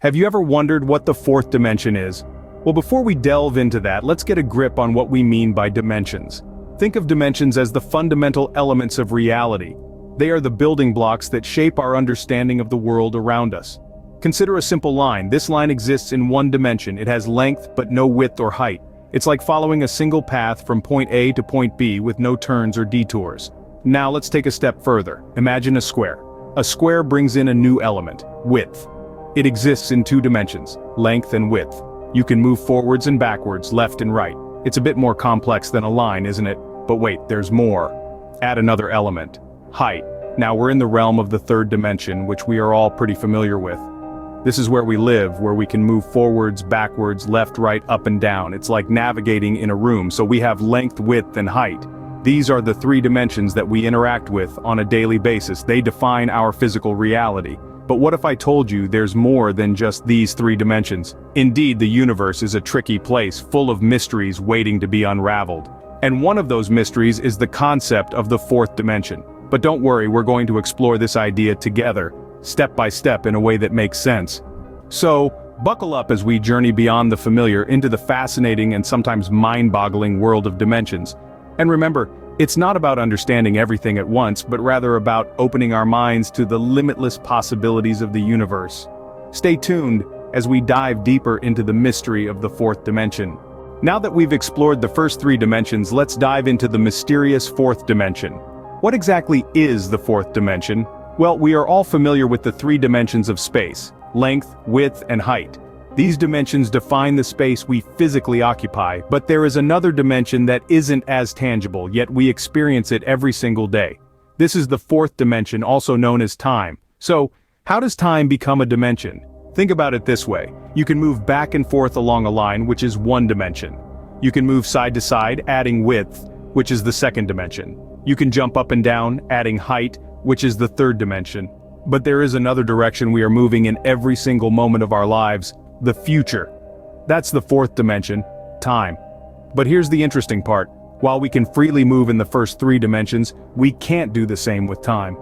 Have you ever wondered what the fourth dimension is? Well, before we delve into that, let's get a grip on what we mean by dimensions. Think of dimensions as the fundamental elements of reality. They are the building blocks that shape our understanding of the world around us. Consider a simple line. This line exists in one dimension. It has length but no width or height. It's like following a single path from point A to point B with no turns or detours. Now let's take a step further. Imagine a square. A square brings in a new element, width. It exists in two dimensions, length and width. You can move forwards and backwards, left and right. It's a bit more complex than a line, isn't it? But wait, there's more. Add another element, height. Now we're in the realm of the third dimension, which we are all pretty familiar with. This is where we live, where we can move forwards, backwards, left, right, up and down. It's like navigating in a room, so we have length, width, and height. These are the three dimensions that we interact with on a daily basis. They define our physical reality. But what if I told you there's more than just these three dimensions? Indeed, the universe is a tricky place, full of mysteries waiting to be unraveled. And one of those mysteries is the concept of the fourth dimension. But don't worry, we're going to explore this idea together, step by step in a way that makes sense. So, buckle up as we journey beyond the familiar into the fascinating and sometimes mind-boggling world of dimensions. And remember, it's not about understanding everything at once, but rather about opening our minds to the limitless possibilities of the universe. Stay tuned as we dive deeper into the mystery of the fourth dimension. Now that we've explored the first three dimensions, let's dive into the mysterious fourth dimension. What exactly is the fourth dimension? Well, we are all familiar with the three dimensions of space: length, width, and height. These dimensions define the space we physically occupy, but there is another dimension that isn't as tangible, yet we experience it every single day. This is the fourth dimension, also known as time. So, how does time become a dimension? Think about it this way. You can move back and forth along a line, which is one dimension. You can move side to side, adding width, which is the second dimension. You can jump up and down, adding height, which is the third dimension. But there is another direction we are moving in every single moment of our lives: the future. That's the fourth dimension, time. But here's the interesting part. While we can freely move in the first three dimensions, we can't do the same with time.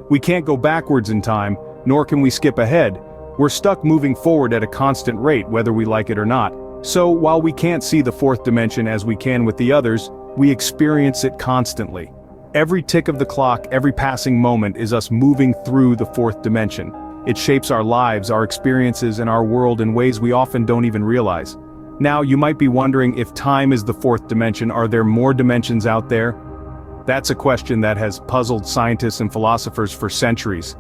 We can't go backwards in time, nor can we skip ahead. We're stuck moving forward at a constant rate, whether we like it or not. So while we can't see the fourth dimension as we can with the others, we experience it constantly. Every tick of the clock, every passing moment is us moving through the fourth dimension. It shapes our lives, our experiences, and our world in ways we often don't even realize. Now, you might be wondering, if time is the fourth dimension, are there more dimensions out there? That's a question that has puzzled scientists and philosophers for centuries.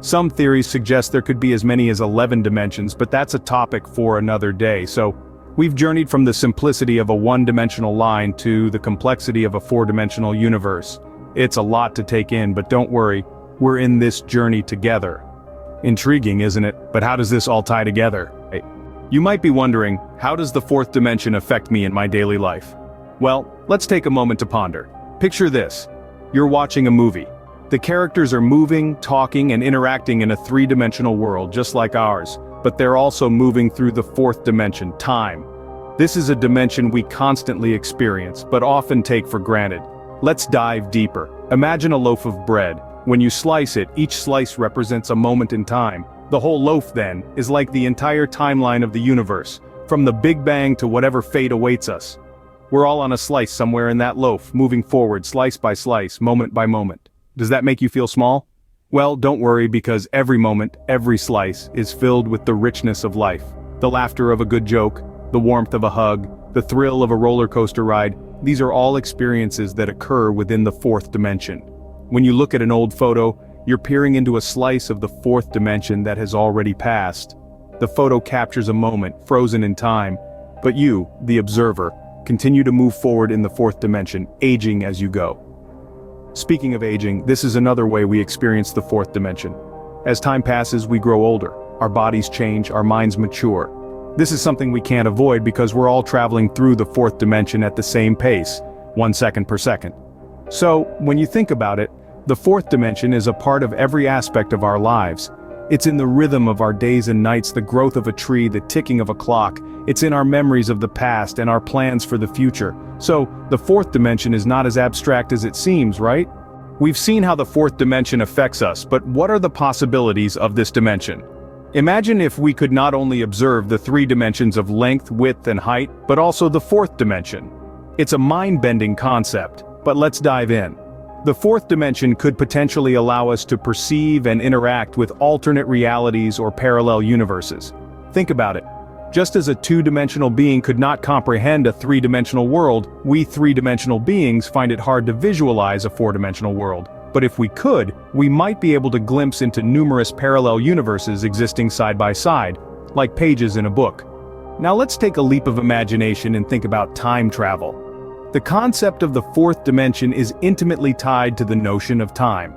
Some theories suggest there could be as many as 11 dimensions, but that's a topic for another day. So, we've journeyed from the simplicity of a one-dimensional line to the complexity of a four-dimensional universe. It's a lot to take in, but don't worry, we're in this journey together. Intriguing, isn't it? But how does this all tie together? You might be wondering, how does the fourth dimension affect me in my daily life? Well, let's take a moment to ponder. Picture this. You're watching a movie. The characters are moving, talking, and interacting in a three-dimensional world just like ours, but they're also moving through the fourth dimension, time. This is a dimension we constantly experience, but often take for granted. Let's dive deeper. Imagine a loaf of bread. When you slice it, each slice represents a moment in time. The whole loaf, then, is like the entire timeline of the universe, from the Big Bang to whatever fate awaits us. We're all on a slice somewhere in that loaf, moving forward slice by slice, moment by moment. Does that make you feel small? Well, don't worry, because every moment, every slice, is filled with the richness of life. The laughter of a good joke, the warmth of a hug, the thrill of a roller coaster ride, these are all experiences that occur within the fourth dimension. When you look at an old photo, you're peering into a slice of the fourth dimension that has already passed. The photo captures a moment, frozen in time, but you, the observer, continue to move forward in the fourth dimension, aging as you go. Speaking of aging, this is another way we experience the fourth dimension. As time passes, we grow older, our bodies change, our minds mature. This is something we can't avoid because we're all traveling through the fourth dimension at the same pace, 1 second per second. So, when you think about it, the fourth dimension is a part of every aspect of our lives. It's in the rhythm of our days and nights, the growth of a tree, the ticking of a clock. It's in our memories of the past and our plans for the future. So, the fourth dimension is not as abstract as it seems, right? We've seen how the fourth dimension affects us, but what are the possibilities of this dimension? Imagine if we could not only observe the three dimensions of length, width, and height, but also the fourth dimension. It's a mind-bending concept, but let's dive in. The fourth dimension could potentially allow us to perceive and interact with alternate realities or parallel universes. Think about it. Just as a two-dimensional being could not comprehend a three-dimensional world, we three-dimensional beings find it hard to visualize a four-dimensional world. But if we could, we might be able to glimpse into numerous parallel universes existing side by side, like pages in a book. Now let's take a leap of imagination and think about time travel. The concept of the fourth dimension is intimately tied to the notion of time.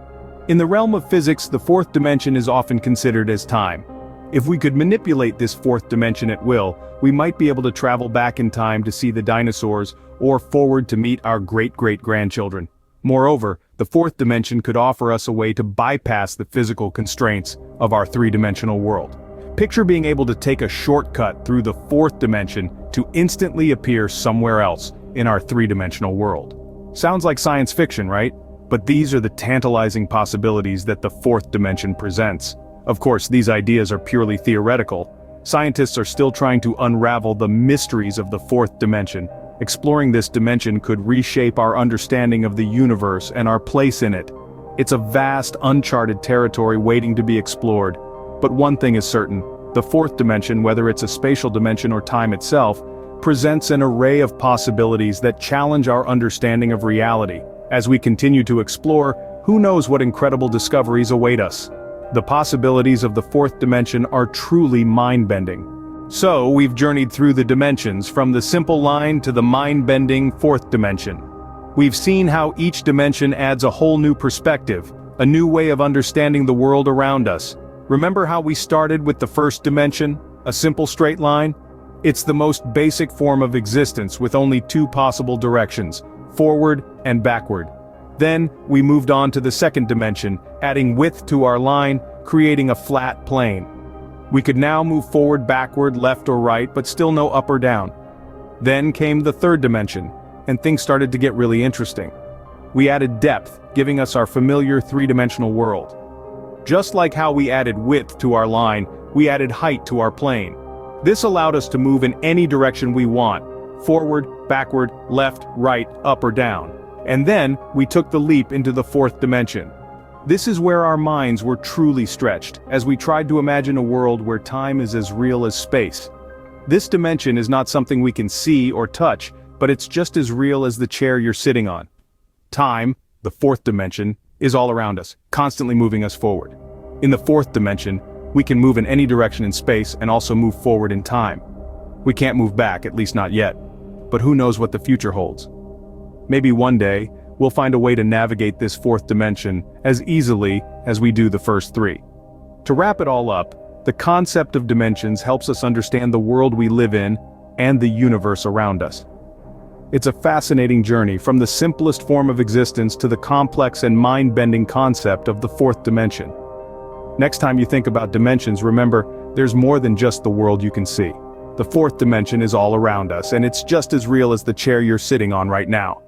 In the realm of physics, the fourth dimension is often considered as time. If we could manipulate this fourth dimension at will, we might be able to travel back in time to see the dinosaurs or forward to meet our great-great-grandchildren. Moreover, the fourth dimension could offer us a way to bypass the physical constraints of our three-dimensional world. Picture being able to take a shortcut through the fourth dimension to instantly appear somewhere else in our three-dimensional world. Sounds like science fiction, right? But these are the tantalizing possibilities that the fourth dimension presents. Of course, these ideas are purely theoretical. Scientists are still trying to unravel the mysteries of the fourth dimension. Exploring this dimension could reshape our understanding of the universe and our place in it. It's a vast, uncharted territory waiting to be explored. But one thing is certain, the fourth dimension, whether it's a spatial dimension or time itself, presents an array of possibilities that challenge our understanding of reality. As we continue to explore, who knows what incredible discoveries await us. The possibilities of the fourth dimension are truly mind-bending. So, we've journeyed through the dimensions, from the simple line to the mind-bending fourth dimension. We've seen how each dimension adds a whole new perspective, a new way of understanding the world around us. Remember how we started with the first dimension, a simple straight line? It's the most basic form of existence with only two possible directions, forward and backward. Then, we moved on to the second dimension, adding width to our line, creating a flat plane. We could now move forward, backward, left or right, but still no up or down. Then came the third dimension, and things started to get really interesting. We added depth, giving us our familiar three-dimensional world. Just like how we added width to our line, we added height to our plane. This allowed us to move in any direction we want, forward, backward, left, right, up or down. And then, we took the leap into the fourth dimension. This is where our minds were truly stretched, as we tried to imagine a world where time is as real as space. This dimension is not something we can see or touch, but it's just as real as the chair you're sitting on. Time, the fourth dimension, is all around us, constantly moving us forward. In the fourth dimension, we can move in any direction in space and also move forward in time. We can't move back, at least not yet. But who knows what the future holds? Maybe one day, we'll find a way to navigate this fourth dimension as easily as we do the first three. To wrap it all up, the concept of dimensions helps us understand the world we live in and the universe around us. It's a fascinating journey from the simplest form of existence to the complex and mind-bending concept of the fourth dimension. Next time you think about dimensions, remember, there's more than just the world you can see. The fourth dimension is all around us, and it's just as real as the chair you're sitting on right now.